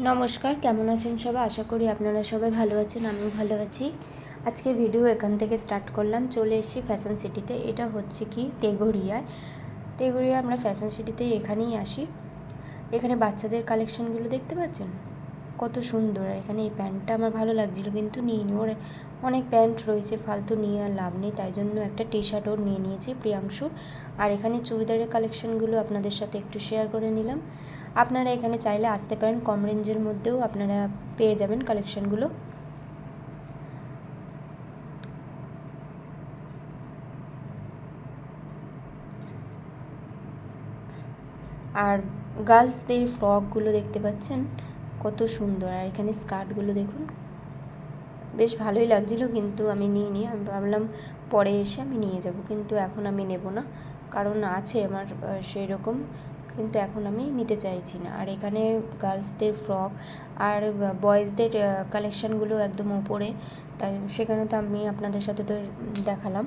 নমস্কার, কেমন আছেন সবাই? আশা করি আপনারা সবাই ভালো আছেন, আমিও ভালো আছি। আজকের ভিডিও এখান থেকে স্টার্ট করলাম। চলে এসেছি ফ্যাশন সিটিতে। এটা হচ্ছে কি তেঘরিয়া আমরা ফ্যাশন সিটিতে এখানেই আসি। এখানে বাচ্চাদের কালেকশানগুলো দেখতে পাচ্ছেন কত সুন্দর। আর এখানে এই প্যান্টটা আমার ভালো লাগছিলো কিন্তু নিইনি। ওর অনেক প্যান্ট রয়েছে, ফালতু নিয়ে আর লাভ নেই, তাই জন্য একটা টি শার্টও নিয়ে নিয়েছি প্রিয়াংশুর। আর এখানে চুড়িদারের কালেকশানগুলো আপনাদের সাথে একটু শেয়ার করে নিলাম। আপনারা এখানে চাইলে আসতে পারেন, কম রেঞ্জের মধ্যেও আপনারা পেয়ে যাবেন কালেকশানগুলো। আর গার্লসদের ফ্রকগুলো দেখতে পাচ্ছেন কত সুন্দর। আর এখানে স্কার্টগুলো দেখুন, বেশ ভালোই লাগছিলো কিন্তু আমি নিইনি। আমি ভাবলাম পরে এসে আমি নিয়ে যাব, কিন্তু এখন আমি নেব না, কারণ আছে আমার সেই রকম, কিন্তু এখন আমি নিতে চাইছি না। আর এখানে গার্লসদের ফ্রক আর বয়েজদের কালেকশানগুলো একদম উপরে, তাই সেখানে তো আমি আপনাদের সাথে তো দেখালাম।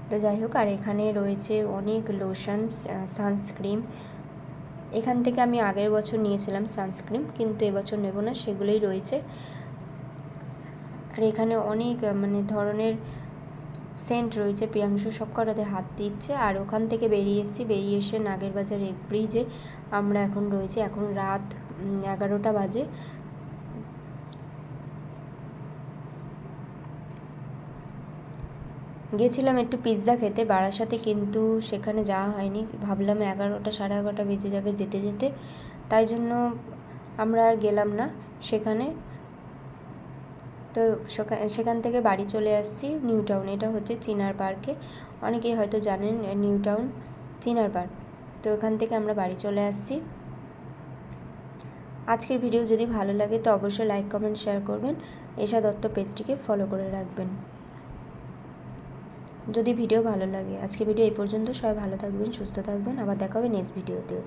তো যাই হোক, আর এখানে রয়েছে অনেক লোশন, সানস্ক্রিন। এখান থেকে আমি আগের বছর নিয়েছিলাম সানস্ক্রিন, কিন্তু এবছর নেব না, সেগুলোই রয়েছে। আর এখানে অনেক ধরনের সেন্ট রয়েছে। প্রিয়াংশু সব কটাতে হাত দিচ্ছে। আর ওখান থেকে বেরিয়ে এসে নাগেরবাজার ব্রিজে আমরা এখন রয়েছি। এখন রাত 11টা বাজে। গেছিলাম একটু পিৎজা খেতে বারাসাতে, কিন্তু সেখানে যাওয়া হয়নি। ভাবলাম 11টা 11:30 বেজে যাবে যেতে যেতে, তাই জন্য আমরা আর গেলাম না সেখানে। তো সেখান থেকে বাড়ি চলে আসছি নিউ টাউন। এটা হচ্ছে চিনার পার্কে, অনেকেই হয়তো জানেন নিউ টাউন চিনার পার্ক। তো ওখান থেকে আমরা বাড়ি চলে আসছি। আজকের ভিডিও যদি ভালো লাগে তো অবশ্যই লাইক, কমেন্ট, শেয়ার করবেন। এশা দত্ত পেজটিকে ফলো করে রাখবেন যদি ভিডিও ভালো লাগে। আজকের ভিডিও এই পর্যন্ত। সবাই ভালো থাকবেন, সুস্থ থাকবেন। আবার দেখা হবে নেক্সট ভিডিওতে।